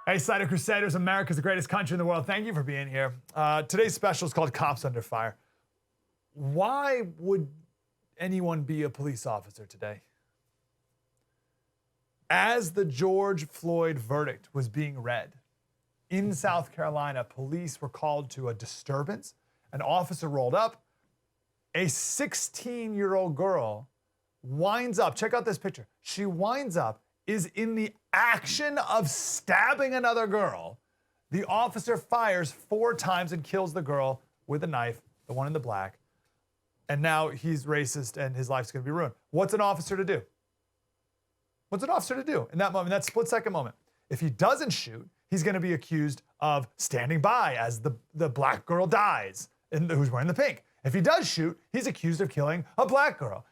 Hey, Slater Crusaders, America's the greatest country in the world. Thank you for being here. Today's special is called Cops Under Fire. Why would anyone be a police officer today? As the George Floyd verdict was being read, in South Carolina, police were called to a disturbance. An officer rolled up. A 16-year-old girl winds up, check out this picture. She winds up, is in the action of stabbing another girl. The officer fires 4 times and kills the girl with a knife, the one in the black. And now he's racist and his life's gonna be ruined. What's an officer to do? What's an officer to do in that moment, that split-second moment? If he doesn't shoot, he's gonna be accused of standing by as the black girl dies, and who's wearing the pink. If he does shoot, he's accused of killing a black girl.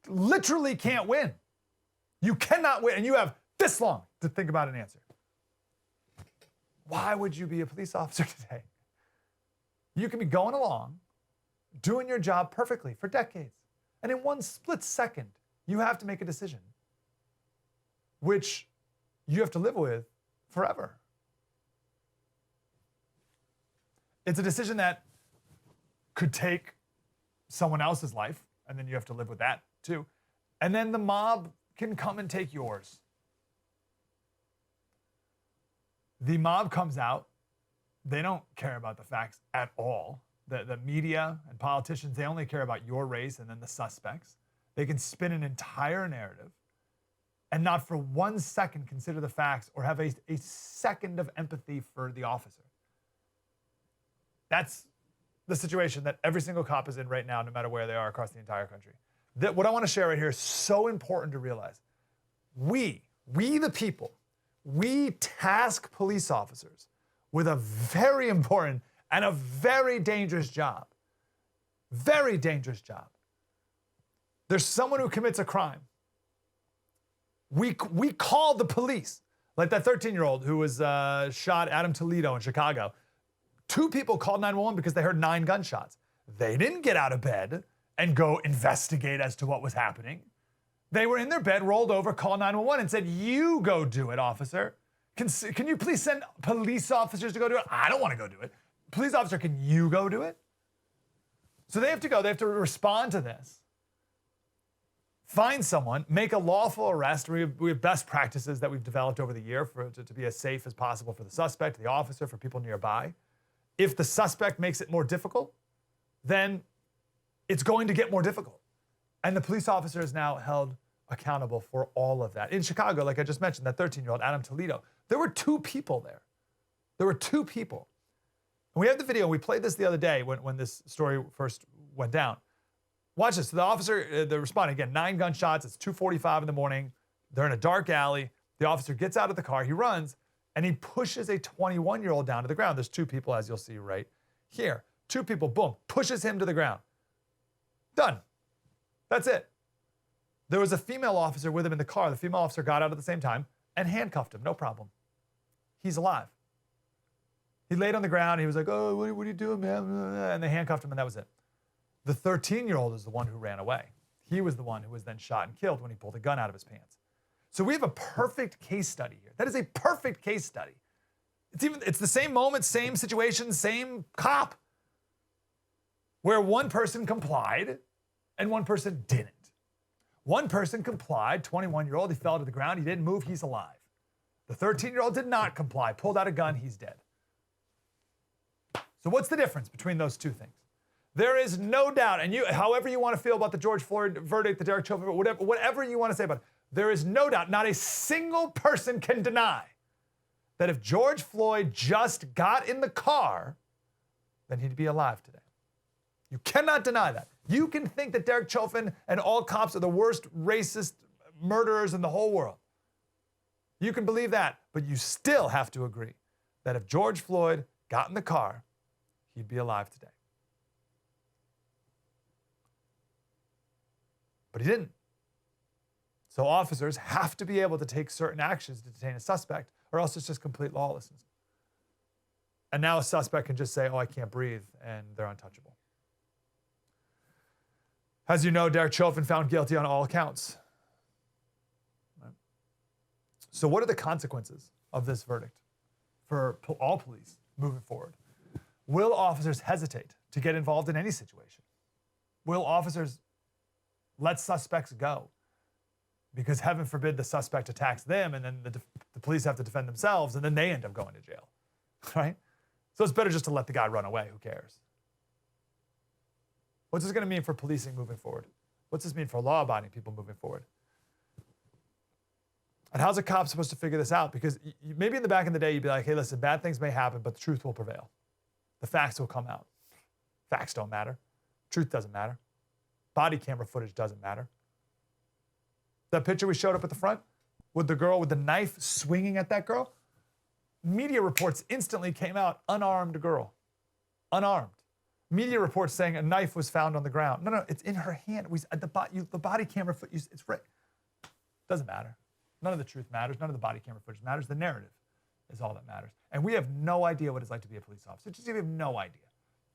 Literally can't win. You cannot win, and you have this long to think about an answer. Why would you be a police officer today? You can be going along, doing your job perfectly for decades, and in one split second, you have to make a decision, which you have to live with forever. It's a decision that could take someone else's life, and then you have to live with that too. And then the mob can come and take yours. The mob comes out. They don't care about the facts at all. The media and politicians, they only care about your race and then the suspects. They can spin an entire narrative and not for 1 second consider the facts or have a second of empathy for the officer. That's the situation that every single cop is in right now, no matter where they are across the entire country. What I want to share right here is so important to realize. We the people, we task police officers with a very important and a very dangerous job. Very dangerous job. There's someone who commits a crime. We call the police, like that 13-year-old who was shot, Adam Toledo in Chicago. 2 people called 911 because they heard 9 gunshots. They didn't get out of bed and go investigate as to what was happening. They were in their bed, rolled over, called 911 and said, you go do it, officer. Can you please send police officers to go do it? I don't want to go do it. Police officer, can you go do it? So they have to go, they have to respond to this. Find someone, make a lawful arrest. We have best practices that we've developed over the year to be as safe as possible for the suspect, the officer, for people nearby. If the suspect makes it more difficult, then it's going to get more difficult. And the police officer is now held accountable for all of that. In Chicago, like I just mentioned, that 13-year-old, Adam Toledo, there were 2 people there. There were 2 people. And we have the video, we played this the other day when this story first went down. Watch this, so the officer, they're responding, again, 9 gunshots, it's 2:45 in the morning, they're in a dark alley, the officer gets out of the car, he runs, and he pushes a 21-year-old down to the ground. There's 2 people, as you'll see right here. 2 people, boom, pushes him to the ground. Done. That's it. There was a female officer with him in the car. The female officer got out at the same time and handcuffed him, no problem. He's alive. He laid on the ground, he was like, oh, what are you doing, man? And they handcuffed him, and that was it. The 13-year-old is the one who ran away. He was the one who was then shot and killed when he pulled a gun out of his pants. So we have a perfect case study here. That is a perfect case study. It's the same moment, same situation, same cop, where one person complied and one person didn't. One person complied, 21-year-old, he fell to the ground, he didn't move, he's alive. The 13-year-old did not comply, pulled out a gun, he's dead. So what's the difference between those 2 things? There is no doubt, and however you want to feel about the George Floyd verdict, the Derek Chauvin, whatever you want to say about it, there is no doubt, not a single person can deny that if George Floyd just got in the car, then he'd be alive today. You cannot deny that. You can think that Derek Chauvin and all cops are the worst racist murderers in the whole world. You can believe that, but you still have to agree that if George Floyd got in the car, he'd be alive today. But he didn't. So officers have to be able to take certain actions to detain a suspect, or else it's just complete lawlessness. And now a suspect can just say, oh, I can't breathe, and they're untouchable. As you know, Derek Chauvin found guilty on all accounts. Right? So what are the consequences of this verdict? for all police moving forward? Will officers hesitate to get involved in any situation? Will officers let suspects go? Because heaven forbid the suspect attacks them and then the police have to defend themselves and then they end up going to jail, right? So it's better just to let the guy run away, who cares? What's this gonna mean for policing moving forward? What's this mean for law-abiding people moving forward? And how's a cop supposed to figure this out? Because maybe in the back of the day, you'd be like, hey, listen, bad things may happen, but the truth will prevail. The facts will come out. Facts don't matter. Truth doesn't matter. Body camera footage doesn't matter. That picture we showed up at the front with the girl with the knife swinging at that girl, media reports instantly came out, unarmed girl, unarmed. Media reports saying a knife was found on the ground. No, it's in her hand. The body camera footage, it's right. Doesn't matter. None of the truth matters. None of the body camera footage matters. The narrative is all that matters. And we have no idea what it's like to be a police officer. Just we have no idea.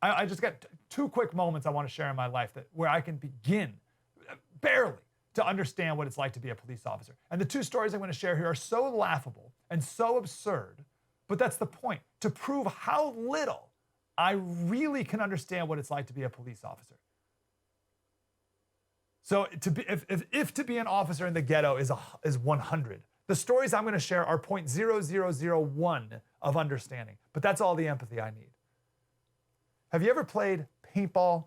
I just got two quick moments I want to share in my life where I can begin, barely, to understand what it's like to be a police officer. And the two stories I'm going to share here are so laughable and so absurd, but that's the point, to prove how little I really can understand what it's like to be a police officer. So if to be an officer in the ghetto is 100, the stories I'm going to share are 0.0001 of understanding, but that's all the empathy I need. Have you ever played paintball?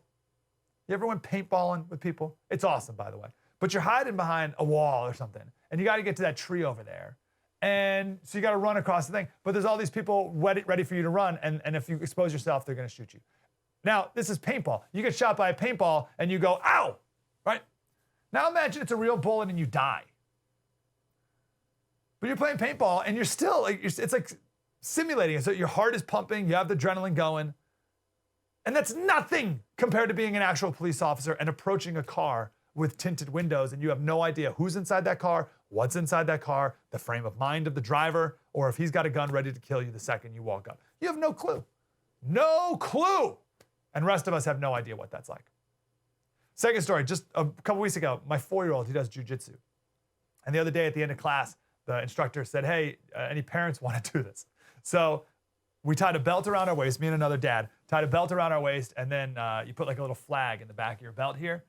You ever went paintballing with people? It's awesome, by the way. But you're hiding behind a wall or something, and you got to get to that tree over there. And so you got to run across the thing, but there's all these people ready for you to run, and if you expose yourself, they're going to shoot you. Now, this is paintball. You get shot by a paintball, and you go, ow, right? Now imagine it's a real bullet and you die. But you're playing paintball, and you're still, it's like simulating it. So your heart is pumping, you have the adrenaline going, and that's nothing compared to being an actual police officer and approaching a car with tinted windows, and you have no idea who's inside that car, what's inside that car, the frame of mind of the driver, or if he's got a gun ready to kill you the second you walk up. You have no clue. No clue. And the rest of us have no idea what that's like. Second story, just a couple weeks ago, my 4-year-old, he does jujitsu. And the other day at the end of class, the instructor said, hey, any parents want to do this? So we tied a belt around our waist, me and another dad, tied a belt around our waist, and then you put like a little flag in the back of your belt here,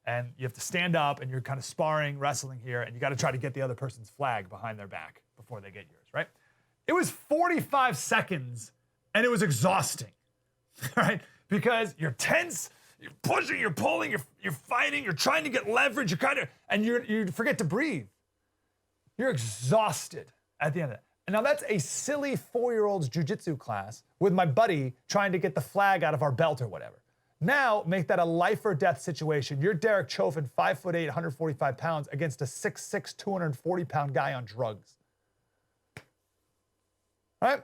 and you have to stand up, and you're kind of sparring, wrestling here, and you got to try to get the other person's flag behind their back before they get yours, right? It was 45 seconds, and it was exhausting, right? Because you're tense, you're pushing, you're pulling, you're fighting, you're trying to get leverage, and you forget to breathe. You're exhausted at the end of it. And now that's a silly 4-year-old's jujitsu class with my buddy trying to get the flag out of our belt or whatever. Now make that a life or death situation. You're Derek Chauvin, 5'8", 145 pounds against a 6'6", 240 pound guy on drugs. All right?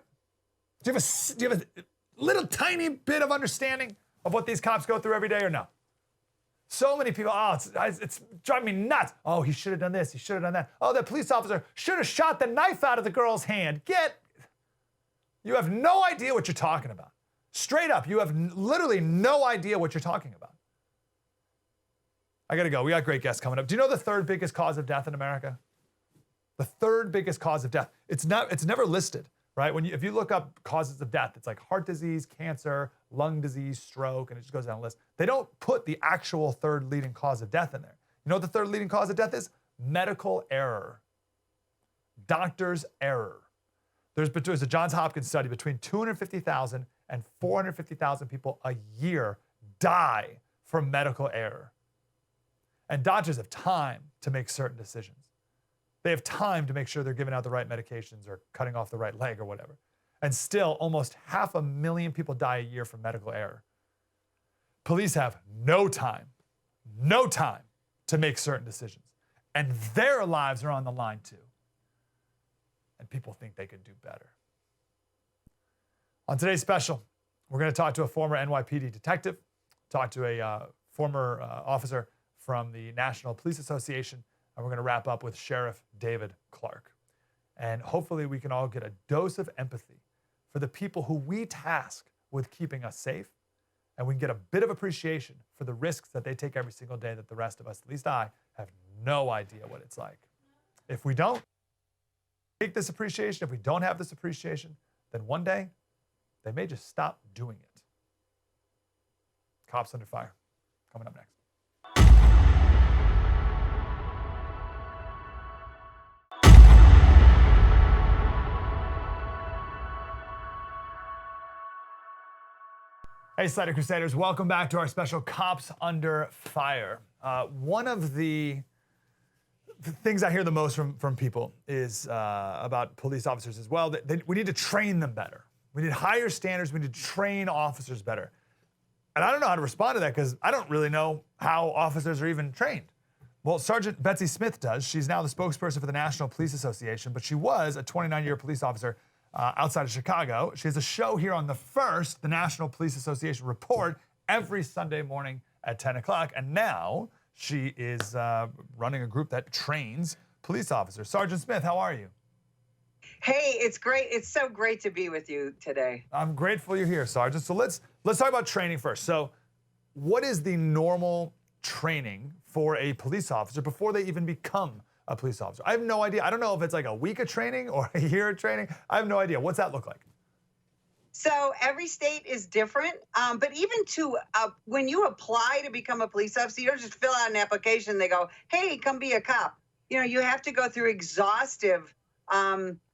Do you have a little tiny bit of understanding of what these cops go through every day or no? So many people, it's driving me nuts. Oh, he should have done this, he should have done that. Oh, that police officer should have shot the knife out of the girl's hand. You have no idea what you're talking about. Straight up, you have literally no idea what you're talking about. I gotta go, we got great guests coming up. Do you know the third biggest cause of death in America? The third biggest cause of death. It's never listed, right? If you look up causes of death, it's like heart disease, cancer, lung disease, stroke, and it just goes down the list. They don't put the actual third leading cause of death in there. You know what the third leading cause of death is? Medical error. Doctor's error. There's a Johns Hopkins study, between 250,000 and 450,000 people a year die from medical error. And doctors have time to make certain decisions. They have time to make sure they're giving out the right medications or cutting off the right leg or whatever. And still, almost 500,000 people die a year from medical error. Police have no time to make certain decisions. And their lives are on the line too. And people think they could do better. On today's special, we're going to talk to a former NYPD detective, talk to a former officer from the National Police Association, and we're going to wrap up with Sheriff David Clarke. And hopefully we can all get a dose of empathy for the people who we task with keeping us safe, and we can get a bit of appreciation for the risks that they take every single day that the rest of us, at least I, have no idea what it's like. If we don't take this appreciation, if we don't have this appreciation, then one day they may just stop doing it. Cops Under Fire, coming up next. Hey, Slater Crusaders, welcome back to our special Cops Under Fire. One of the things I hear the most from people is about police officers as well. We need to train them better. We need higher standards. We need to train officers better. And I don't know how to respond to that because I don't really know how officers are even trained. Well, Sergeant Betsy Smith does. She's now the spokesperson for the National Police Association, but she was a 29-year police officer outside of Chicago. She has a show here on The First, the National Police Association Report, every Sunday morning at 10 o'clock. And now she is running a group that trains police officers. Sergeant Smith, how are you? Hey, it's great. It's so great to be with you today. I'm grateful you're here, Sergeant. So let's talk about training first. So what is the normal training for a police officer before they even become a police officer? I have no idea. I don't know if it's like a week of training or a year of training. I have no idea. What's that look like? So every state is different, but even when you apply to become a police officer, you don't just fill out an application. They go, hey, come be a cop. You know, you have to go through exhaustive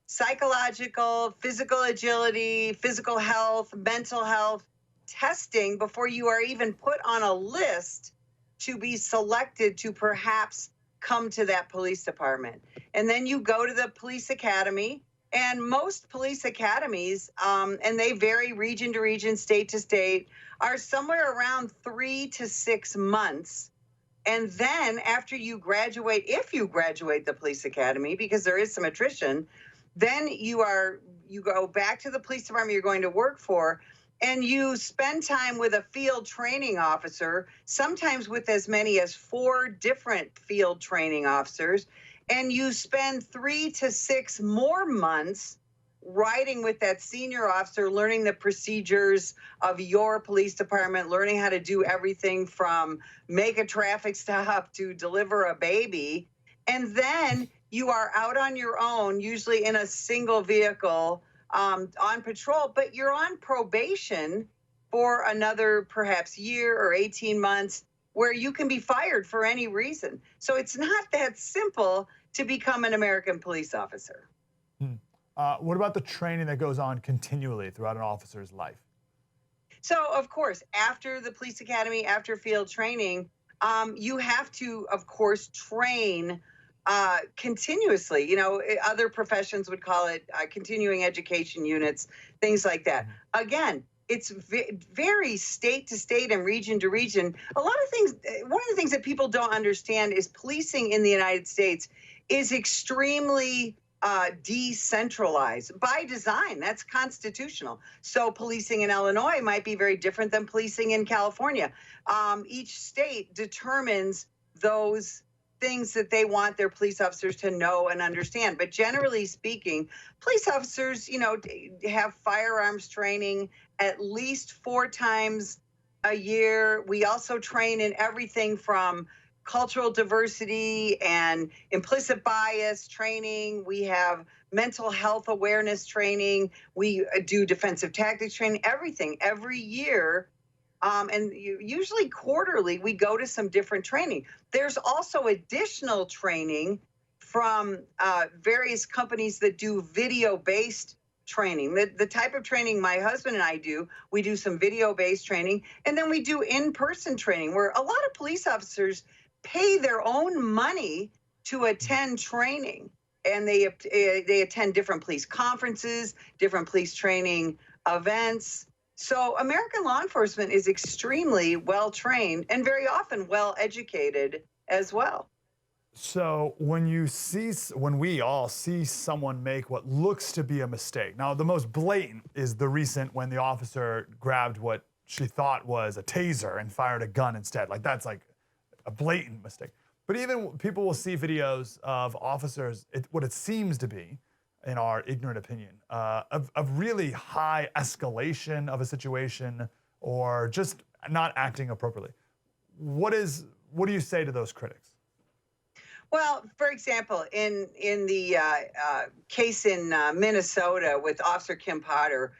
psychological, physical agility, physical health, mental health testing before you are even put on a list to be selected to perhaps come to that police department. And then you go to the police academy, and most police academies, and they vary region to region, state to state, are somewhere around 3 to 6 months. And then after you graduate, if you graduate the police academy, because there is some attrition, then you go back to the police department you're going to work for, and you spend time with a field training officer, sometimes with as many as 4 different field training officers, and you spend 3 to 6 more months riding with that senior officer, learning the procedures of your police department, learning how to do everything from make a traffic stop to deliver a baby. And then you are out on your own, usually in a single vehicle, on patrol, but you're on probation for another perhaps year or 18 months where you can be fired for any reason. So it's not that simple to become an American police officer. What about the training that goes on continually throughout an officer's life? So, of course, after the police academy, after field training, you have to, of course, train continuously. You know, other professions would call it continuing education units, things like that. Again, it's very state to state and region to region. A lot of things, one of the things that people don't understand is policing in the United States is extremely decentralized by design. That's constitutional. So policing in Illinois might be very different than policing in California. Each state determines those things that they want their police officers to know and understand. But generally speaking, police officers, you know, have firearms training at least 4 times a year. We also train in everything from cultural diversity and implicit bias training. We have mental health awareness training. We do defensive tactics training, everything every year. And usually quarterly, we go to some different training. There's also additional training from various companies that do video-based training. The type of training my husband and I do, we do some video-based training, and then we do in-person training where a lot of police officers pay their own money to attend training, and they attend different police conferences, different police training events. So American law enforcement is extremely well trained and very often well educated as well. So when we all see someone make what looks to be a mistake. Now, the most blatant is the recent when the officer grabbed what she thought was a taser and fired a gun instead. Like, that's like a blatant mistake. But even people will see videos of officers, what it seems to be, in our ignorant opinion, of really high escalation of a situation or just not acting appropriately. What do you say to those critics? Well, for example, in the case in Minnesota with Officer Kim Potter,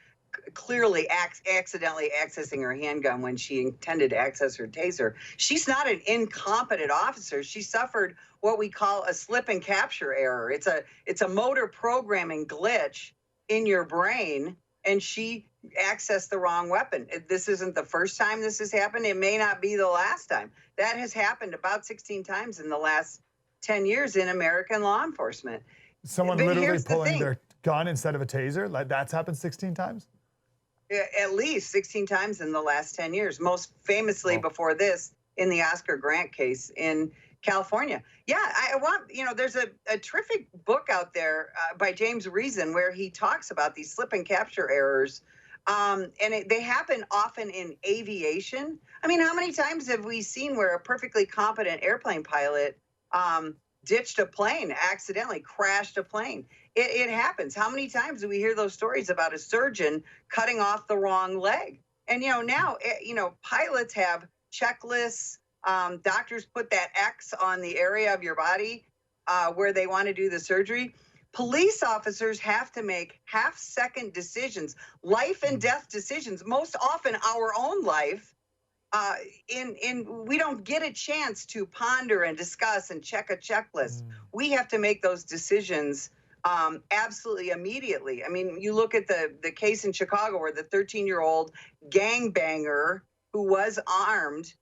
clearly accidentally accessing her handgun when she intended to access her taser. She's not an incompetent officer. She suffered what we call a slip and capture error. It's a motor programming glitch in your brain, and she accessed the wrong weapon. This isn't the first time this has happened. It may not be the last time. That has happened about 16 times in the last 10 years in American law enforcement. Someone But literally here's the pulling thing. their gun instead of a taser? Like that's happened 16 times? At least 16 times in the last 10 years, most famously Wow. before this in the Oscar Grant case in California. Yeah, I want, there's a terrific book out there by James Reason where he talks about these slip and capture errors. They happen often in aviation. I mean, how many times have we seen where a perfectly competent airplane pilot ditched a plane, accidentally crashed a plane? It happens. How many times do we hear those stories about a surgeon cutting off the wrong leg? And now pilots have checklists. Doctors put that X on the area of your body where they want to do the surgery. Police officers have to make half-second decisions, life and death decisions, most often our own life. We don't get a chance to ponder and discuss and check a checklist. We have to make those decisions absolutely immediately. I mean, you look at the case in Chicago where the 13-year-old gangbanger who was armed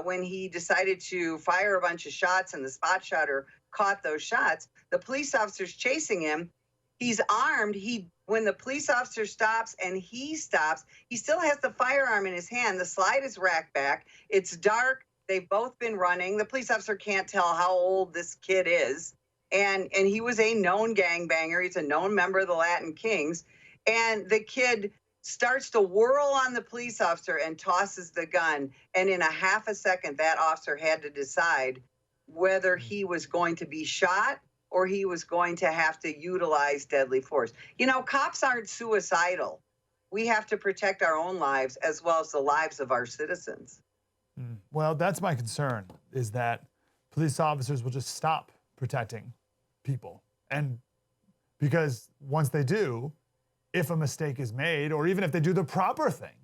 when he decided to fire a bunch of shots and the spot shotter caught those shots. The police officer's chasing him. He's armed. When the police officer stops and he stops, he still has the firearm in his hand. The slide is racked back. It's dark. They've both been running. The police officer can't tell how old this kid is. And he was a known gangbanger. He's a known member of the Latin Kings. And the kid starts to whirl on the police officer and tosses the gun. And in a half a second, that officer had to decide whether he was going to be shot or he was going to have to utilize deadly force. Cops aren't suicidal. We have to protect our own lives as well as the lives of our citizens. Well, that's my concern, is that police officers will just stop protecting people. And because once they do, if a mistake is made, or even if they do the proper thing,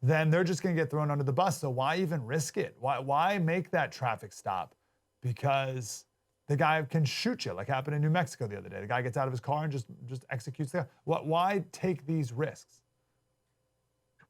then they're just gonna get thrown under the bus. So why even risk it? Why make that traffic stop? Because the guy can shoot you, like happened in New Mexico the other day. The guy gets out of his car and just executes the guy. Why take these risks?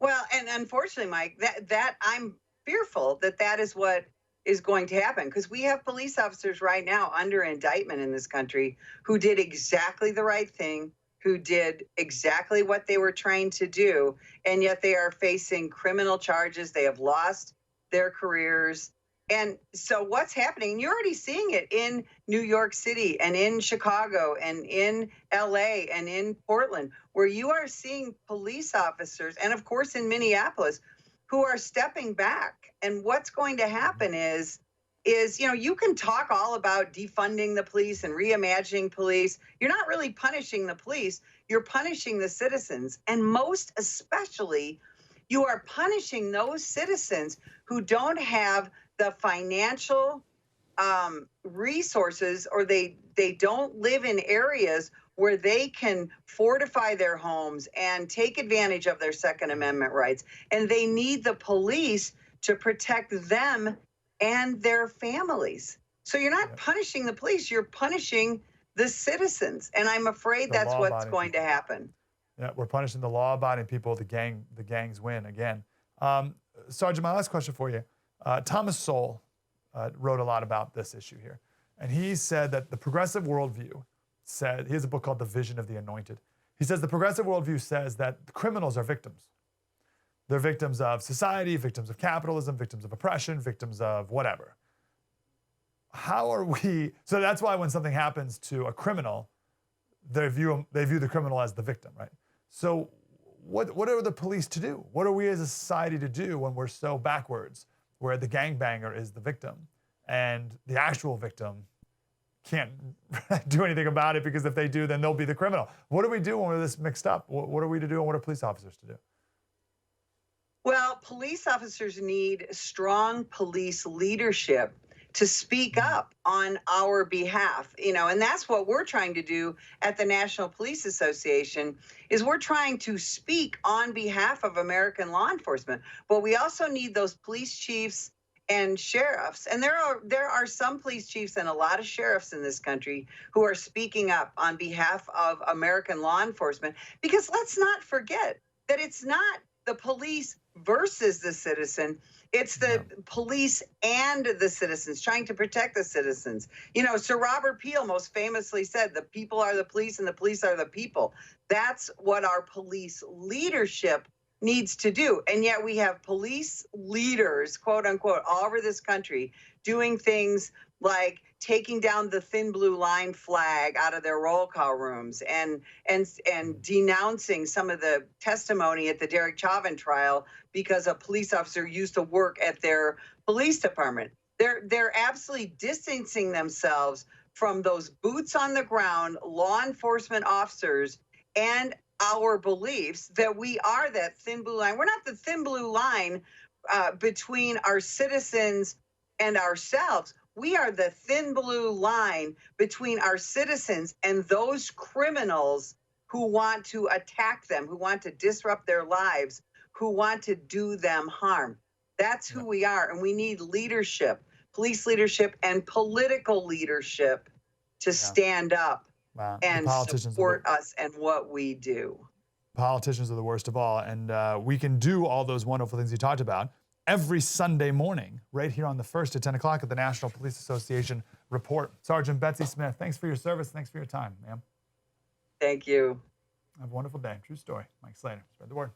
Well, and unfortunately, Mike, that I'm fearful that is what is going to happen, because we have police officers right now under indictment in this country who did exactly the right thing, who did exactly what they were trained to do, and yet they are facing criminal charges. They have lost their careers. And so what's happening, and you're already seeing it in New York City and in Chicago and in LA and in Portland, where you are seeing police officers, and of course in Minneapolis, who are stepping back. And what's going to happen is you can talk all about defunding the police and reimagining police. You're not really punishing the police, you're punishing the citizens. And most especially, you are punishing those citizens who don't have the financial resources, or they don't live in areas where they can fortify their homes and take advantage of their Second Amendment rights. And they need the police to protect them and their families. So you're not punishing the police, you're punishing the citizens. And I'm afraid that's what's going to happen. Yeah, we're punishing the law-abiding people. The gangs win again. Sergeant, my last question for you. Thomas Sowell wrote a lot about this issue here. And he said that the progressive worldview said, he has a book called The Vision of the Anointed. He says the progressive worldview says that the criminals are victims. They're victims of society, victims of capitalism, victims of oppression, victims of whatever. How are we, so that's why when something happens to a criminal, they view the criminal as the victim, right? So what are the police to do? What are we as a society to do when we're so backwards, where the gangbanger is the victim and the actual victim can't do anything about it, because if they do, then they'll be the criminal? What do we do when we're this mixed up? What are we to do, and what are police officers to do? Well, police officers need strong police leadership to speak up on our behalf, and that's what we're trying to do at the National Police Association, is we're trying to speak on behalf of American law enforcement. But we also need those police chiefs and sheriffs. And there are some police chiefs and a lot of sheriffs in this country who are speaking up on behalf of American law enforcement, because let's not forget that it's not the police versus the citizen. It's the police and the citizens, trying to protect the citizens. Sir Robert Peel most famously said, the people are the police and the police are the people. That's what our police leadership needs to do. And yet we have police leaders, quote unquote, all over this country doing things like taking down the thin blue line flag out of their roll call rooms and denouncing some of the testimony at the Derek Chauvin trial because a police officer used to work at their police department. They're absolutely distancing themselves from those boots on the ground law enforcement officers and our beliefs that we are that thin blue line. We're not the thin blue line between our citizens and ourselves. We are the thin blue line between our citizens and those criminals who want to attack them, who want to disrupt their lives, who want to do them harm. That's who we are. And we need leadership, police leadership and political leadership to stand up and support us and what we do. Politicians are the worst of all. And we can do all those wonderful things you talked about every Sunday morning, right here on the 1st at 10 o'clock at the National Police Association Report. Sergeant Betsy Smith, thanks for your service. Thanks for your time, ma'am. Thank you. Have a wonderful day. True story. Mike Slater, spread the word.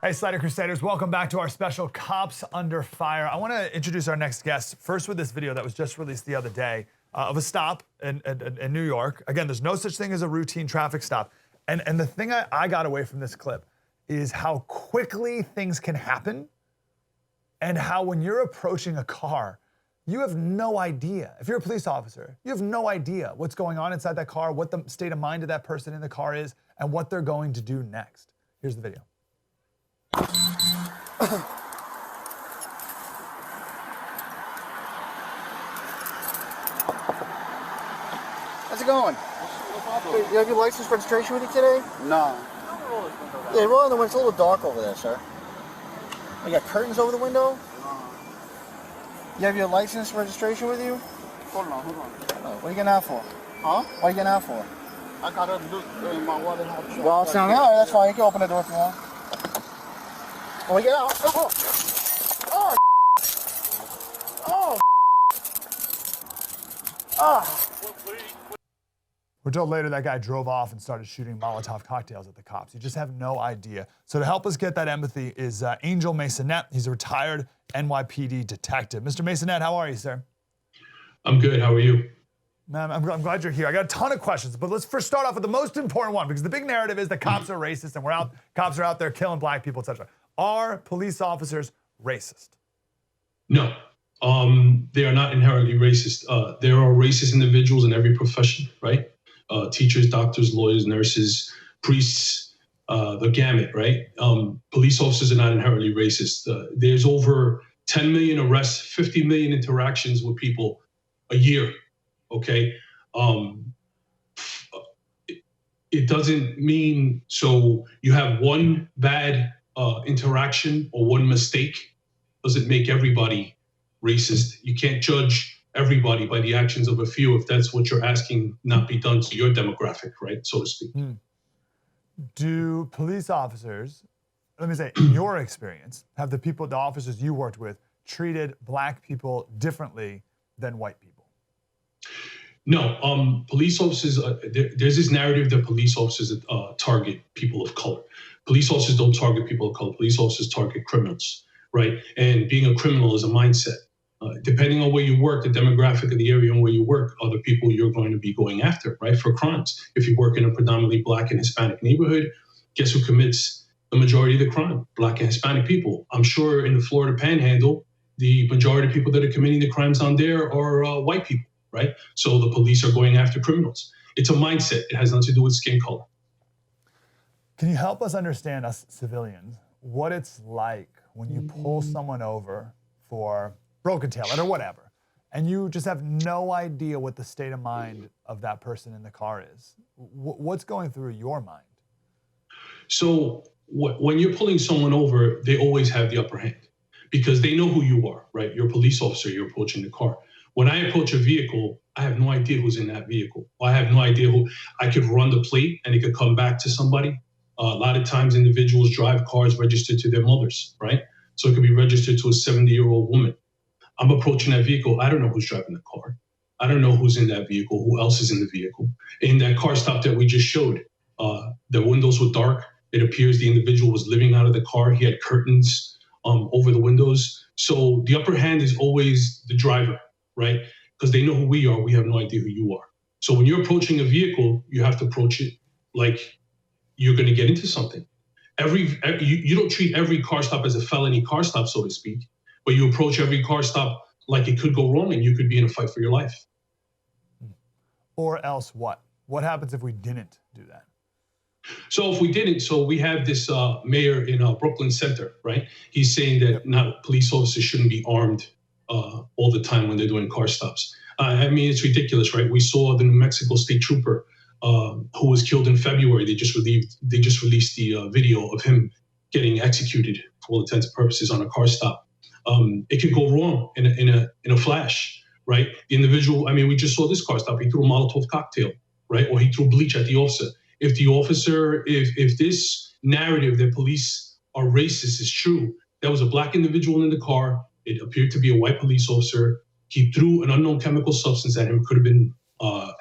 Hey, Slater Crusaders, welcome back to our special Cops Under Fire. I want to introduce our next guest first with this video that was just released the other day of a stop in New York. Again, there's no such thing as a routine traffic stop. And the thing I got away from this clip is how quickly things can happen and how when you're approaching a car, you have no idea. If you're a police officer, you have no idea what's going on inside that car, what the state of mind of that person in the car is, and what they're going to do next. Here's the video. How's it going? You have your license registration with you today? No. Yeah, roll in the window. It's a little dark over there, sir. You got curtains over the window? You have your license registration with you? Hold on. What are you getting out for? Huh? What are you getting out for? I got to do in my wallet. Well, it's down there. That's fine. You can open the door if you want. Oh, get out. Oh. We're told later that guy drove off and started shooting Molotov cocktails at the cops. You just have no idea. So to help us get that empathy is Angel MAYSONET. He's a retired NYPD detective. Mr. MAYSONET, how are you, sir? I'm good. How are you? Man, I'm glad you're here. I got a ton of questions, but let's first start off with the most important one, because the big narrative is that cops are racist and cops are out there killing black people, etc. Are police officers racist? No, they are not inherently racist. There are racist individuals in every profession, right? Teachers, doctors, lawyers, nurses, priests, the gamut, right? Police officers are not inherently racist. There's over 10 million arrests, 50 million interactions with people a year, okay? It doesn't mean, so you have one bad interaction or one mistake doesn't make everybody racist. You can't judge everybody by the actions of a few if that's what you're asking not be done to your demographic, right, so to speak. Do police officers, let me say, in your experience, have the officers you worked with treated black people differently than white people? No, police officers, there's this narrative that police officers target people of color. Police officers don't target people of color. Police officers target criminals, right? And being a criminal is a mindset. Depending on where you work, the demographic of the area and where you work are the people you're going to be going after, right, for crimes. If you work in a predominantly black and Hispanic neighborhood, guess who commits the majority of the crime? Black and Hispanic people. I'm sure in the Florida Panhandle, the majority of people that are committing the crimes on there are white people, right? So the police are going after criminals. It's a mindset. It has nothing to do with skin color. Can you help us understand, us civilians, what it's like when you pull someone over for broken taillight or whatever, and you just have no idea what the state of mind of that person in the car is? What's going through your mind? So when you're pulling someone over, they always have the upper hand because they know who you are, right? You're a police officer, you're approaching the car. When I approach a vehicle, I have no idea who's in that vehicle. I have no idea who. I could run the plate and it could come back to somebody. A lot of times individuals drive cars registered to their mothers, right? So it could be registered to a 70-year-old woman. I'm approaching that vehicle. I don't know who's driving the car. I don't know who's in that vehicle, who else is in the vehicle. In that car stop that we just showed, the windows were dark. It appears the individual was living out of the car. He had curtains over the windows. So the upper hand is always the driver, right? Because they know who we are. We have no idea who you are. So when you're approaching a vehicle, you have to approach it like you're going to get into something. You don't treat every car stop as a felony car stop, so to speak, but you approach every car stop like it could go wrong and you could be in a fight for your life. Or else what? What happens if we didn't do that? So if we didn't, so we have this mayor in Brooklyn Center, right? He's saying that police officers shouldn't be armed all the time when they're doing car stops. I mean, it's ridiculous, right? We saw the New Mexico state trooper who was killed in February. They just released the video of him getting executed for all intents and purposes on a car stop. It could go wrong in a flash, right? The individual, I mean, we just saw this car stop. He threw a Molotov cocktail, right? Or he threw bleach at the officer. If this narrative that police are racist is true, there was a black individual in the car. It appeared to be a white police officer. He threw an unknown chemical substance at him. Could have been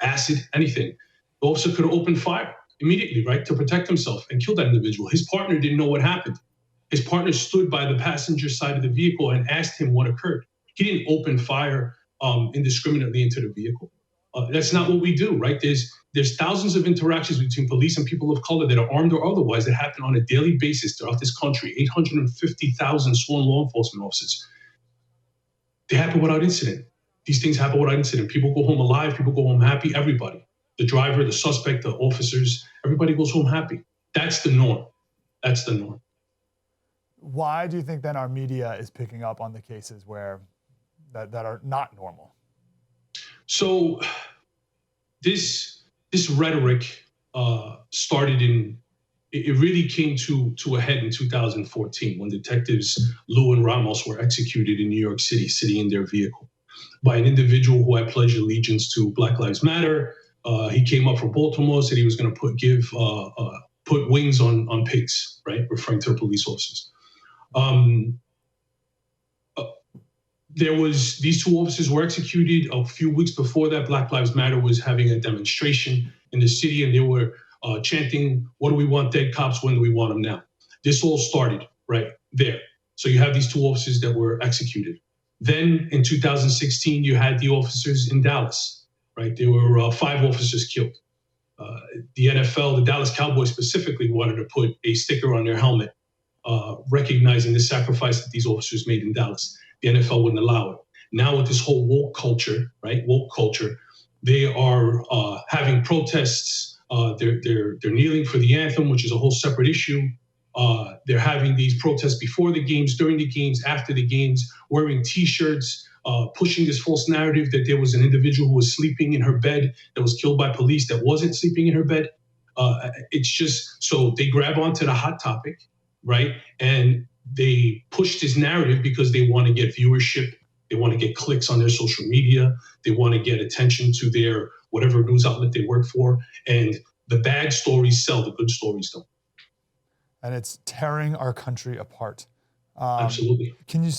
acid, anything. The officer could have opened fire immediately, right, to protect himself and kill that individual. His partner didn't know what happened. His partner stood by the passenger side of the vehicle and asked him what occurred. He didn't open fire indiscriminately into the vehicle. That's not what we do, right? There's thousands of interactions between police and people of color that are armed or otherwise that happen on a daily basis throughout this country. 850,000 sworn law enforcement officers. They happen without incident. These things happen without incident. People go home alive. People go home happy. Everybody. The driver, the suspect, the officers, everybody goes home happy. That's the norm. That's the norm. Why do you think then our media is picking up on the cases where that are not normal? So this rhetoric started it really came to a head in 2014 when detectives Lou and Ramos were executed in New York City, sitting in their vehicle by an individual who had pledged allegiance to Black Lives Matter. He came up from Baltimore, said he was going to put wings on pigs, right? Referring to the police officers. These two officers were executed a few weeks before that. Black Lives Matter was having a demonstration in the city, and they were chanting, "What do we want dead cops? When do we want them now?" This all started right there. So you have these two officers that were executed. Then in 2016, you had the officers in Dallas, right? There were 5 officers killed. The NFL, the Dallas Cowboys specifically, wanted to put a sticker on their helmet recognizing the sacrifice that these officers made in Dallas. The NFL wouldn't allow it. Now with this whole woke culture, right? Woke culture, they are having protests. They're kneeling for the anthem, which is a whole separate issue. They're having these protests before the games, during the games, after the games, wearing T-shirts, pushing this false narrative that there was an individual who was sleeping in her bed that was killed by police that wasn't sleeping in her bed. It's just, so they grab onto the hot topic, right? And they push this narrative because they want to get viewership. They want to get clicks on their social media. They want to get attention to their whatever news outlet they work for. And the bad stories sell, the good stories don't. And it's tearing our country apart. Absolutely. Can you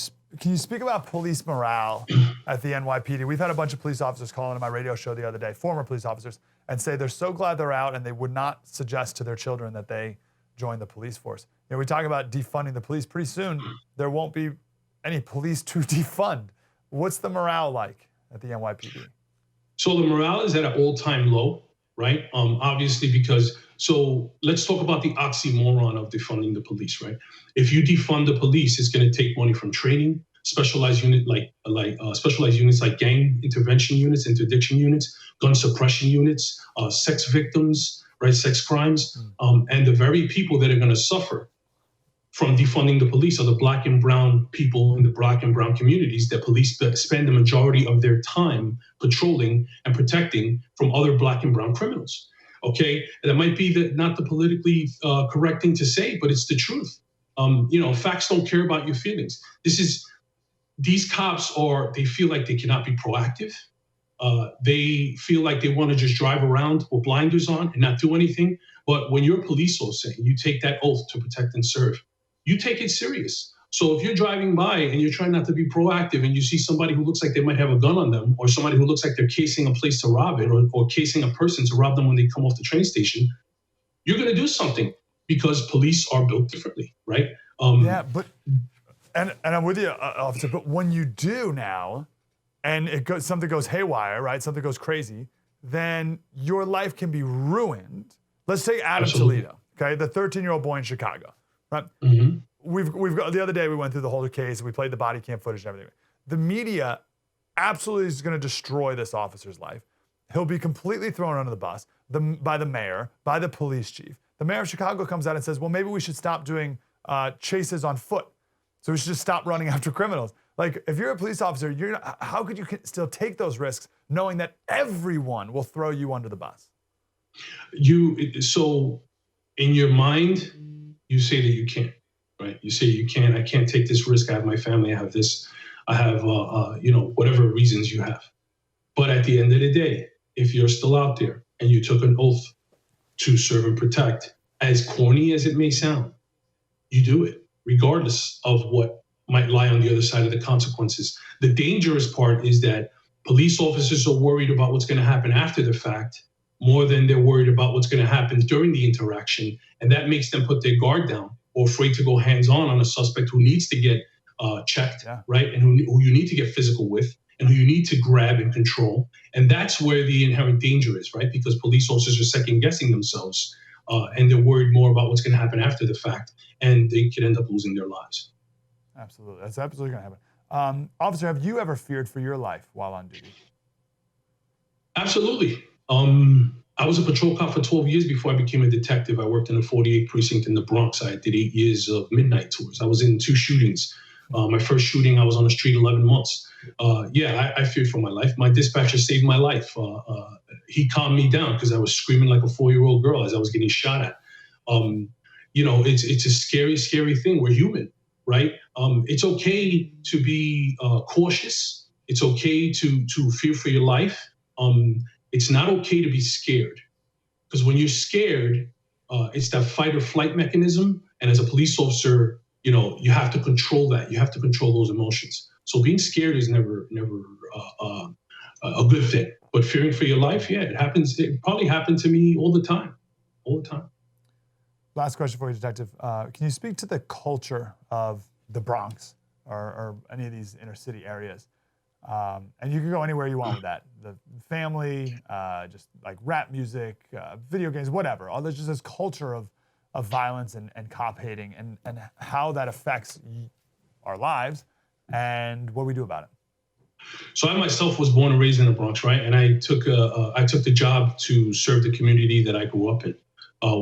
speak about police morale at the NYPD? We've had a bunch of police officers call into my radio show the other day, former police officers, and say they're so glad they're out and they would not suggest to their children that they join the police force. You know, we talk about defunding the police. Pretty soon, there won't be any police to defund. What's the morale like at the NYPD? So the morale is at an all-time low, right? Obviously because, so let's talk about the oxymoron of defunding the police, right? If you defund the police, it's going to take money from training, specialized units like gang intervention units, interdiction units, gun suppression units, sex victims, right, sex crimes, and the very people that are going to suffer from defunding the police are the Black and brown people in the Black and brown communities that police spend the majority of their time patrolling and protecting from other Black and brown criminals. Okay, and that might be not the politically correct thing to say, but it's the truth. Facts don't care about your feelings. These cops they feel like they cannot be proactive. They feel like they want to just drive around with blinders on and not do anything. But when you're a police officer and you take that oath to protect and serve, you take it serious. So if you're driving by and you're trying not to be proactive and you see somebody who looks like they might have a gun on them, or somebody who looks like they're casing a place to rob it, or casing a person to rob them when they come off the train station, you're going to do something because police are built differently, right? And I'm with you, officer, but when you do now, and something goes haywire, right? Something goes crazy, then your life can be ruined. Let's take Adam Toledo, okay? The 13-year-old boy in Chicago, right? Mm-hmm. We've got, the other day we went through the whole case and we played the body cam footage and everything. The media absolutely is going to destroy this officer's life. He'll be completely thrown under the bus by the mayor, by the police chief. The mayor of Chicago comes out and says, well, maybe we should stop doing chases on foot. So we should just stop running after criminals. Like, if you're a police officer, how could you still take those risks knowing that everyone will throw you under the bus? So in your mind, you say that you can't, right? You say I can't take this risk. I have my family, I have this, I have, whatever reasons you have. But at the end of the day, if you're still out there and you took an oath to serve and protect, as corny as it may sound, you do it, regardless of what might lie on the other side of the consequences. The dangerous part is that police officers are worried about what's going to happen after the fact more than they're worried about what's going to happen during the interaction. And that makes them put their guard down or afraid to go hands-on a suspect who needs to get checked, right? And who you need to get physical with and who you need to grab and control. And that's where the inherent danger is, right? Because police officers are second-guessing themselves and they're worried more about what's going to happen after the fact, and they could end up losing their lives. Absolutely. That's absolutely going to happen. Officer, have you ever feared for your life while on duty? Absolutely. I was a patrol cop for 12 years before I became a detective. I worked in the 48th precinct in the Bronx. I did 8 years of midnight tours. I was in 2 shootings. My first shooting, I was on the street 11 months. I feared for my life. My dispatcher saved my life. He calmed me down because I was screaming like a 4-year-old girl as I was getting shot at. It's a scary, scary thing. We're human, right? It's okay to be cautious. It's okay to fear for your life. It's not okay to be scared, because when you're scared, it's that fight or flight mechanism. And as a police officer, you have to control that. You have to control those emotions. So being scared is never a good thing. But fearing for your life, yeah, it happens. It probably happened to me all the time. Last question for you, Detective. Can you speak to the culture of the Bronx or any of these inner city areas? And you can go anywhere you want with that. The family, just like rap music, video games, whatever. There's just this culture of violence and cop hating and how that affects our lives and what we do about it. So I myself was born and raised in the Bronx, right? And I took the job to serve the community that I grew up in,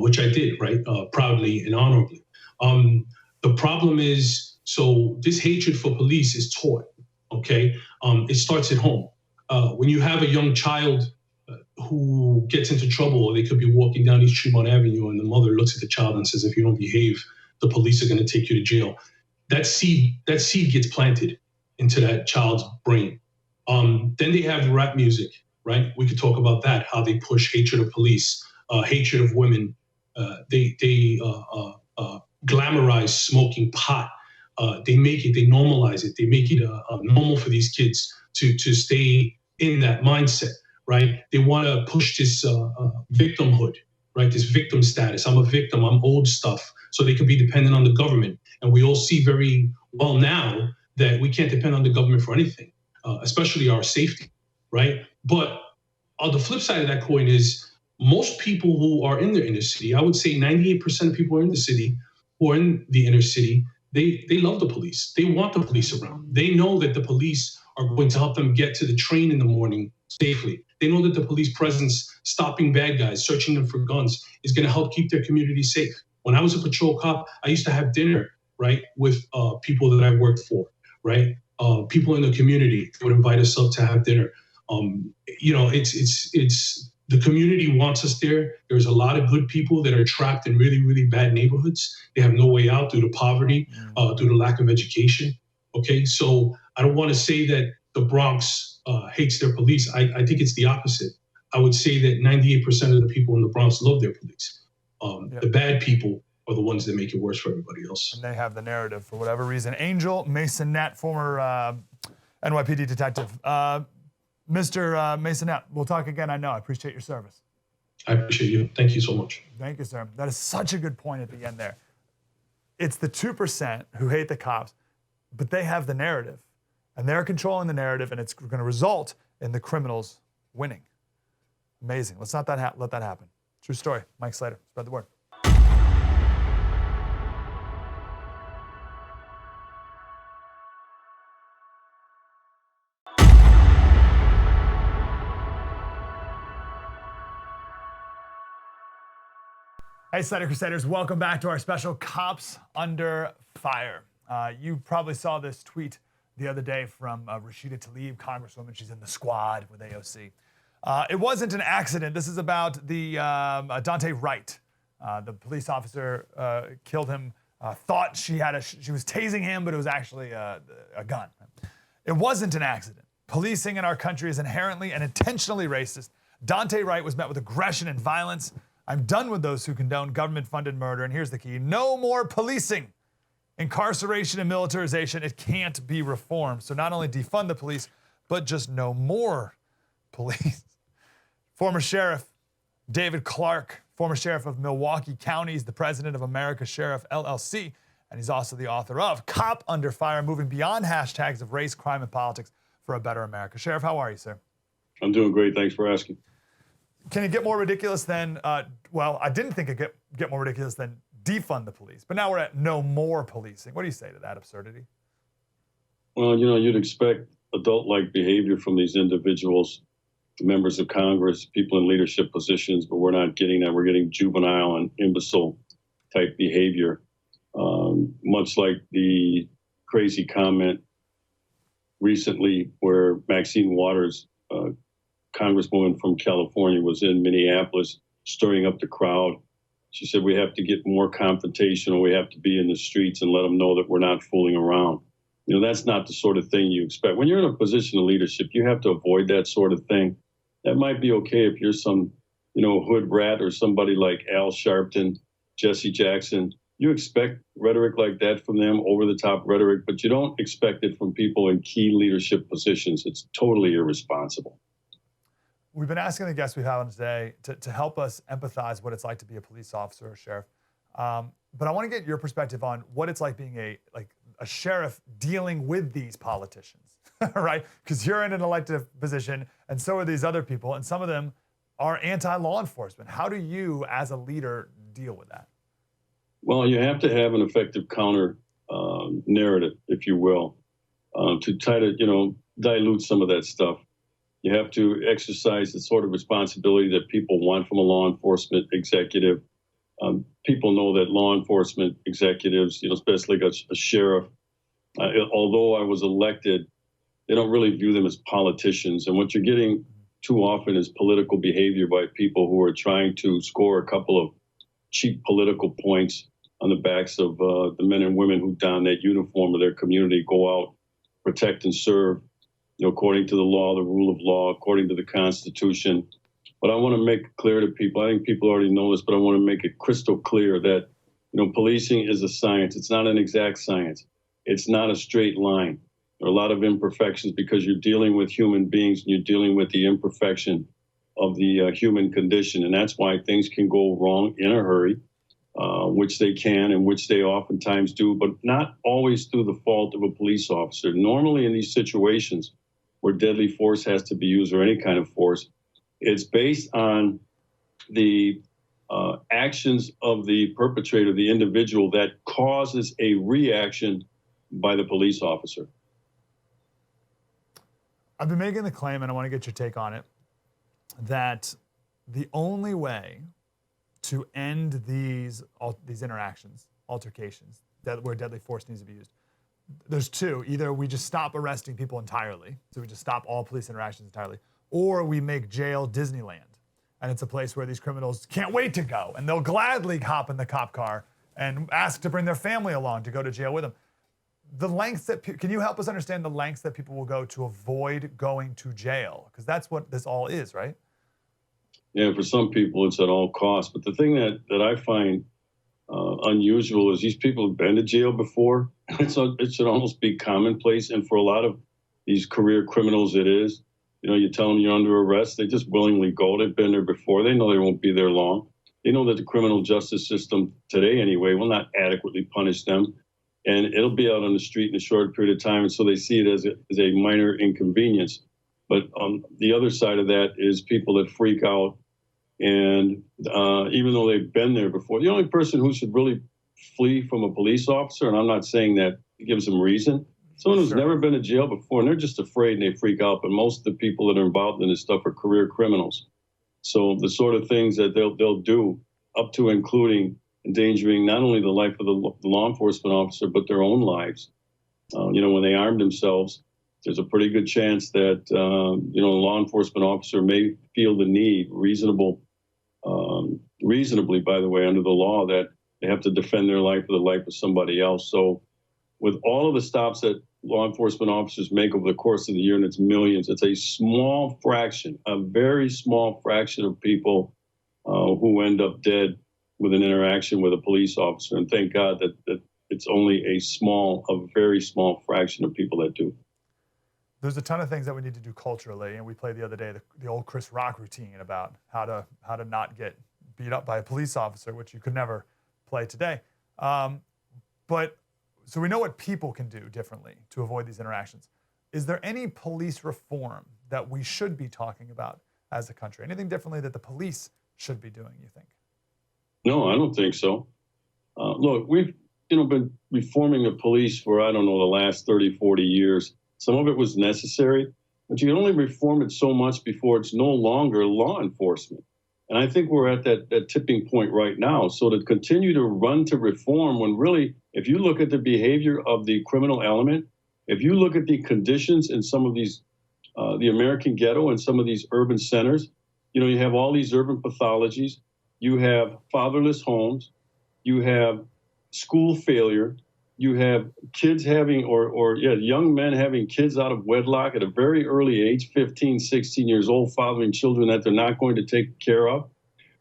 which I did, right? Proudly and honorably. The problem is, so this hatred for police is taught. Okay, it starts at home. When you have a young child who gets into trouble, or they could be walking down East Tremont Avenue, and the mother looks at the child and says, "If you don't behave, the police are going to take you to jail." That seed gets planted into that child's brain. Then they have rap music, right? We could talk about that, how they push hatred of police, hatred of women. They glamorize smoking pot. They normalize it. They make it normal for these kids to stay in that mindset, right? They want to push this victimhood, right? This victim status. I'm a victim. I'm old stuff. So they can be dependent on the government. And we all see very well now that we can't depend on the government for anything, especially our safety, right? But on the flip side of that coin is most people who are in the inner city, I would say 98% of people who are in the inner city, they love the police. They want the police around. They know that the police are going to help them get to the train in the morning safely. They know that the police presence, stopping bad guys, searching them for guns, is going to help keep their community safe. When I was a patrol cop, I used to have dinner, right, with people that I worked for, right? People in the community would invite us up to have dinner. You know, it's the community wants us there. There's a lot of good people that are trapped in really, really bad neighborhoods. They have no way out due to poverty, due to lack of education. Okay, so I don't want to say that the Bronx hates their police. I think it's the opposite. I would say that 98% of the people in the Bronx love their police. The bad people are the ones that make it worse for everybody else. And they have the narrative for whatever reason. Angel MAYSONET, former NYPD detective. Mr. MAYSONET, we'll talk again, I know. I appreciate your service. I appreciate you. Thank you so much. Thank you, sir. That is such a good point at the end there. It's the 2% who hate the cops, but they have the narrative. And they're controlling the narrative, and it's going to result in the criminals winning. Amazing. Let's not let that happen. True story. Mike Slater, spread the word. Hey, Slater Crusaders, welcome back to our special Cops Under Fire. You probably saw this tweet the other day from Rashida Tlaib, Congresswoman. She's in the squad with AOC. It wasn't an accident. This is about the Dante Wright. The police officer killed him, thought she was tasing him, but it was actually a gun. It wasn't an accident. Policing in our country is inherently and intentionally racist. Dante Wright was met with aggression and violence. I'm done with those who condone government-funded murder, and here's the key. No more policing. Incarceration and militarization, it can't be reformed. So not only defund the police, but just no more police. Former Sheriff David Clarke, former Sheriff of Milwaukee County, he's the president of America Sheriff LLC, and he's also the author of Cop Under Fire, moving beyond hashtags of race, crime, and politics for a better America. Sheriff, how are you, sir? I'm doing great. Thanks for asking. Can it get more ridiculous than, well, I didn't think it get more ridiculous than defund the police, but now we're at no more policing. What do you say to that absurdity? Well, you know, you'd expect adult-like behavior from these individuals, members of Congress, people in leadership positions, but we're not getting that. We're getting juvenile and imbecile-type behavior, much like the crazy comment recently where Maxine Waters, Congresswoman from California, was in Minneapolis stirring up the crowd. She said, we have to get more confrontational. We have to be in the streets and let them know that we're not fooling around. You know, that's not the sort of thing you expect. When you're in a position of leadership, you have to avoid that sort of thing. That might be okay if you're some, you know, hood rat or somebody like Al Sharpton, Jesse Jackson. You expect rhetoric like that from them, over-the-top rhetoric, but you don't expect it from people in key leadership positions. It's totally irresponsible. We've been asking the guests we've had on today to help us empathize what it's like to be a police officer or sheriff. But I want to get your perspective on what it's like being a sheriff dealing with these politicians, right? Because you're in an elected position, and so are these other people, and some of them are anti-law enforcement. How do you, as a leader, deal with that? Well, you have to have an effective counter narrative, if you will, to try to, you know, dilute some of that stuff. You have to exercise the sort of responsibility that people want from a law enforcement executive. People know that law enforcement executives, you know, especially a sheriff, although I was elected, they don't really view them as politicians. And what you're getting too often is political behavior by people who are trying to score a couple of cheap political points on the backs of the men and women who don that uniform of their community, go out, protect and serve, you know, according to the law, the rule of law, according to the Constitution. But I want to make it clear to people, I think people already know this, but I want to make it crystal clear that, you know, policing is a science. It's not an exact science. It's not a straight line. There are a lot of imperfections because you're dealing with human beings and you're dealing with the imperfection of the human condition. And that's why things can go wrong in a hurry, which they can and which they oftentimes do, but not always through the fault of a police officer. Normally in these situations where deadly force has to be used or any kind of force, it's based on the actions of the perpetrator, the individual, that causes a reaction by the police officer. I've been making the claim, and I want to get your take on it, that the only way to end these interactions, altercations, where deadly force needs to be used, there's two. Either we just stop arresting people entirely, so we just stop all police interactions entirely, or we make jail Disneyland. And it's a place where these criminals can't wait to go, and they'll gladly hop in the cop car and ask to bring their family along to go to jail with them. The lengths that, can you help us understand the lengths that people will go to avoid going to jail? Because that's what this all is, right? Yeah, for some people it's at all costs. But the thing that I find unusual is these people have been to jail before. It should almost be commonplace. And for a lot of these career criminals, it is. You know, you tell them you're under arrest, they just willingly go. They've been there before. They know they won't be there long. They know that the criminal justice system today, anyway, will not adequately punish them. And it'll be out on the street in a short period of time. And so they see it as a minor inconvenience. But on the other side of that is people that freak out. And even though they've been there before, the only person who should really flee from a police officer, and I'm not saying that gives them reason, someone who's never been to jail before, and they're just afraid and they freak out. But most of the people that are involved in this stuff are career criminals. So the sort of things that they'll do, up to including endangering not only the life of the law enforcement officer, but their own lives. You know, when they arm themselves, there's a pretty good chance that, you know, a law enforcement officer may feel the need, reasonably, by the way, under the law, that they have to defend their life or the life of somebody else. So with all of the stops that law enforcement officers make over the course of the year, and it's millions, it's a small fraction, a very small fraction of people who end up dead with an interaction with a police officer. And thank God that it's only a very small fraction of people that do. There's a ton of things that we need to do culturally, and we played the other day the old Chris Rock routine about how to not get beat up by a police officer, which you could never play today. But so we know what people can do differently to avoid these interactions. Is there any police reform that we should be talking about as a country? Anything differently that the police should be doing, you think? No, I don't think so. Look, we've been reforming the police for, I don't know, the last 30, 40 years. Some of it was necessary, but you can only reform it so much before it's no longer law enforcement. And I think we're at that tipping point right now. So to continue to run to reform when really, if you look at the behavior of the criminal element, if you look at the conditions in some of these, the American ghetto and some of these urban centers, you know, you have all these urban pathologies, you have fatherless homes, you have school failure, you have kids having, young men having kids out of wedlock at a very early age, 15, 16 years old, fathering children that they're not going to take care of.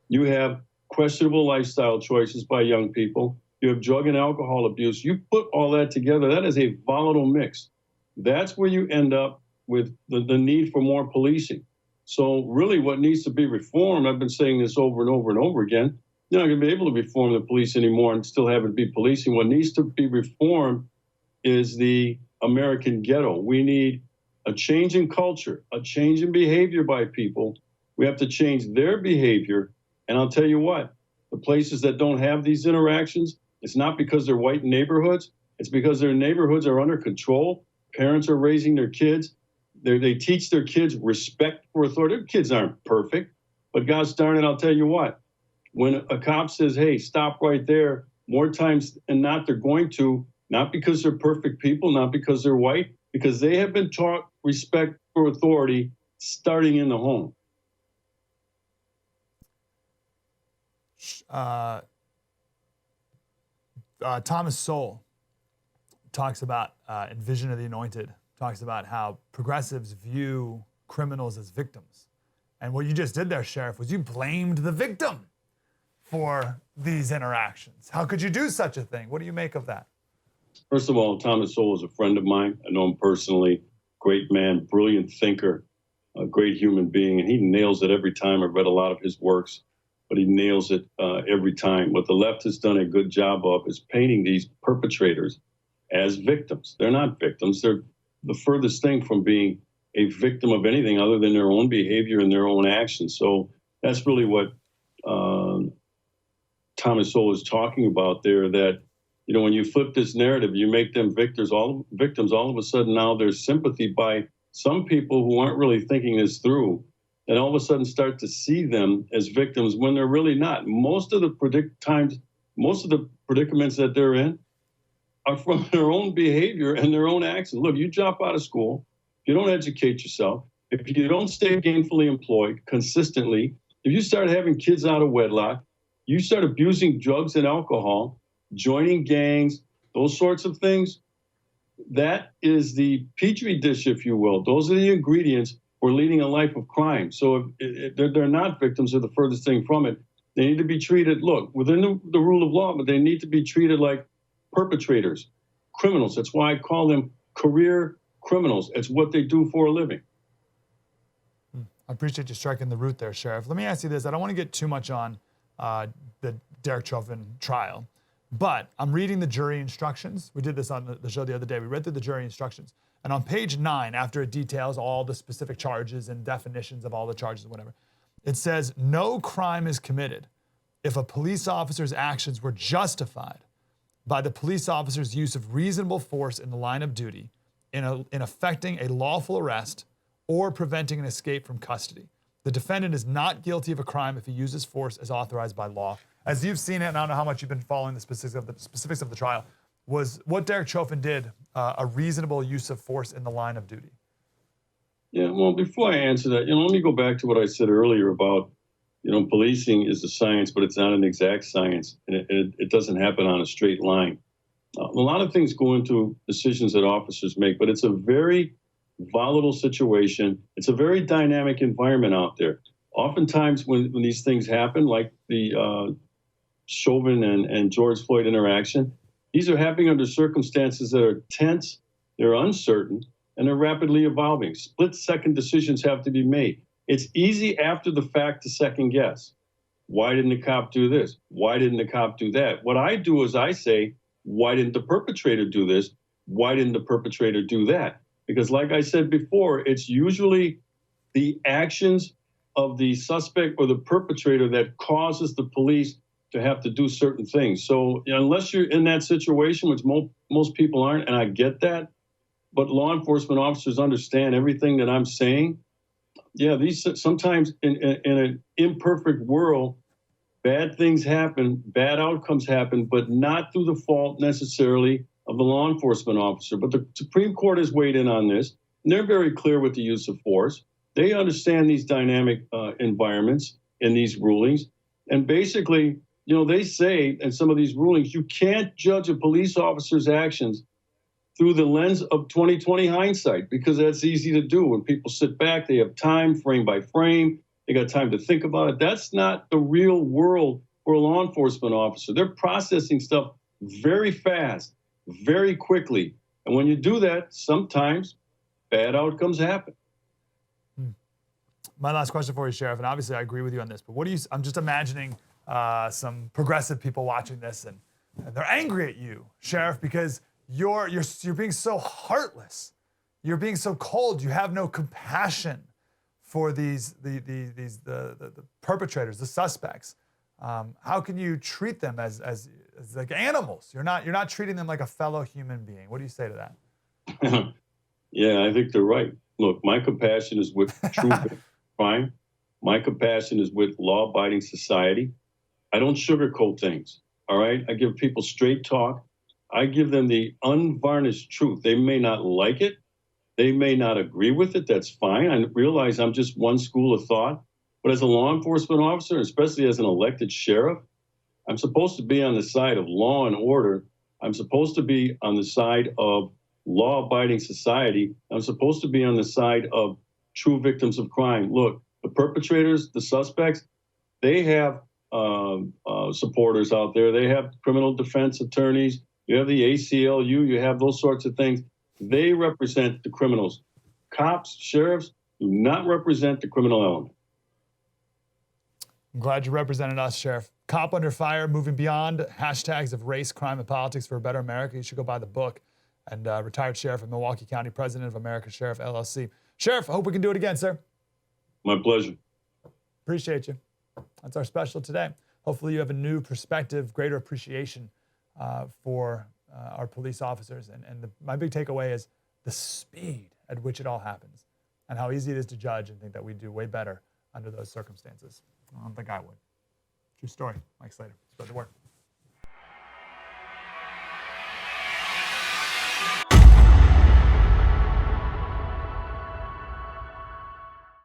You have questionable lifestyle choices by young people. You have drug and alcohol abuse. You put all that together, that is a volatile mix. That's where you end up with the need for more policing. So really what needs to be reformed, I've been saying this over and over and over again, you're not going to be able to reform the police anymore and still have it be policing. What needs to be reformed is the American ghetto. We need a change in culture, a change in behavior by people. We have to change their behavior. And I'll tell you what, the places that don't have these interactions, it's not because they're white neighborhoods. It's because their neighborhoods are under control. Parents are raising their kids. They teach their kids respect for authority. Their kids aren't perfect, but gosh darn it, I'll tell you what. When a cop says, hey, stop right there, more times than not, they're going to, not because they're perfect people, not because they're white, because they have been taught respect for authority starting in the home. Thomas Sowell talks about, in Vision of the Anointed, talks about how progressives view criminals as victims. And what you just did there, Sheriff, was you blamed the victim for these interactions. How could you do such a thing? What do you make of that? First of all, Thomas Sowell is a friend of mine. I know him personally. Great man, brilliant thinker, a great human being, and he nails it every time. I've read a lot of his works, but he nails it every time. What the left has done a good job of is painting these perpetrators as victims. They're not victims. They're the furthest thing from being a victim of anything other than their own behavior and their own actions. So that's really what Thomas Sowell is talking about there, that, you know, when you flip this narrative, you make them victims, all of a sudden now there's sympathy by some people who aren't really thinking this through, and all of a sudden start to see them as victims when they're really not. Most of the predicaments that they're in are from their own behavior and their own actions. Look, you drop out of school, if you don't educate yourself, if you don't stay gainfully employed consistently, if you start having kids out of wedlock, you start abusing drugs and alcohol, joining gangs, those sorts of things, that is the petri dish, if you will. Those are the ingredients for leading a life of crime. So if they're not victims, they're the furthest thing from it. They need to be treated, look, within the rule of law, but they need to be treated like perpetrators, criminals. That's why I call them career criminals. It's what they do for a living. I appreciate you striking the root there, Sheriff. Let me ask you this. I don't want to get too much on the Derek Chauvin trial, but I'm reading the jury instructions. We did this on the show the other day. We read through the jury instructions. And on page 9, after it details all the specific charges and definitions of all the charges and whatever, it says, no crime is committed if a police officer's actions were justified by the police officer's use of reasonable force in the line of duty in effecting a lawful arrest or preventing an escape from custody. The defendant is not guilty of a crime if he uses force as authorized by law. As you've seen it, and I don't know how much you've been following the specifics of the trial, was what Derek Chauvin did a reasonable use of force in the line of duty? Yeah, well, before I answer that, let me go back to what I said earlier about, policing is a science, but it's not an exact science, and it doesn't happen on a straight line. A lot of things go into decisions that officers make, but it's a very volatile situation. It's a very dynamic environment out there. Oftentimes when these things happen, like the Chauvin and George Floyd interaction, these are happening under circumstances that are tense, they're uncertain, and they're rapidly evolving. Split-second decisions have to be made. It's easy after the fact to second guess. Why didn't the cop do this? Why didn't the cop do that? What I do is I say, why didn't the perpetrator do this? Why didn't the perpetrator do that? Because like I said before, it's usually the actions of the suspect or the perpetrator that causes the police to have to do certain things. So unless you're in that situation, which most people aren't, and I get that, but law enforcement officers understand everything that I'm saying. Yeah, these sometimes in an imperfect world, bad things happen, bad outcomes happen, but not through the fault necessarily of the law enforcement officer. But the Supreme Court has weighed in on this, and they're very clear with the use of force. They understand these dynamic environments in these rulings. And basically, they say in some of these rulings, you can't judge a police officer's actions through the lens of 20/20 hindsight, because that's easy to do. When people sit back, they have time, frame by frame, they got time to think about it. That's not the real world for a law enforcement officer. They're processing stuff very fast, very quickly. And when you do that, sometimes bad outcomes happen. My last question for you, Sheriff, and obviously I agree with you on this, but I'm just imagining some progressive people watching this, and they're angry at you, Sheriff, because you're being so heartless. You're being so cold. You have no compassion for the perpetrators, the suspects. How can you treat them as like animals? You're not treating them like a fellow human being. What do you say to that? Yeah, I think they're right. Look, my compassion is with true crime. My compassion is with law-abiding society. I don't sugarcoat things, all right? I give people straight talk. I give them the unvarnished truth. They may not like it. They may not agree with it. That's fine. I realize I'm just one school of thought. But as a law enforcement officer, especially as an elected sheriff, I'm supposed to be on the side of law and order. I'm supposed to be on the side of law-abiding society. I'm supposed to be on the side of true victims of crime. Look, the perpetrators, the suspects, they have supporters out there. They have criminal defense attorneys. You have the ACLU. You have those sorts of things. They represent the criminals. Cops, sheriffs do not represent the criminal element. I'm glad you represented us, Sheriff. Cop Under Fire, Moving Beyond, hashtags of race, crime, and politics for a better America. You should go buy the book. And retired sheriff of Milwaukee County, president of American Sheriff LLC. Sheriff, I hope we can do it again, sir. My pleasure. Appreciate you. That's our special today. hopefully you have a new perspective, greater appreciation for our police officers. And my big takeaway is the speed at which it all happens and how easy it is to judge and think that we do way better under those circumstances. I don't think I would. True story. Mike Slater. Spread the word.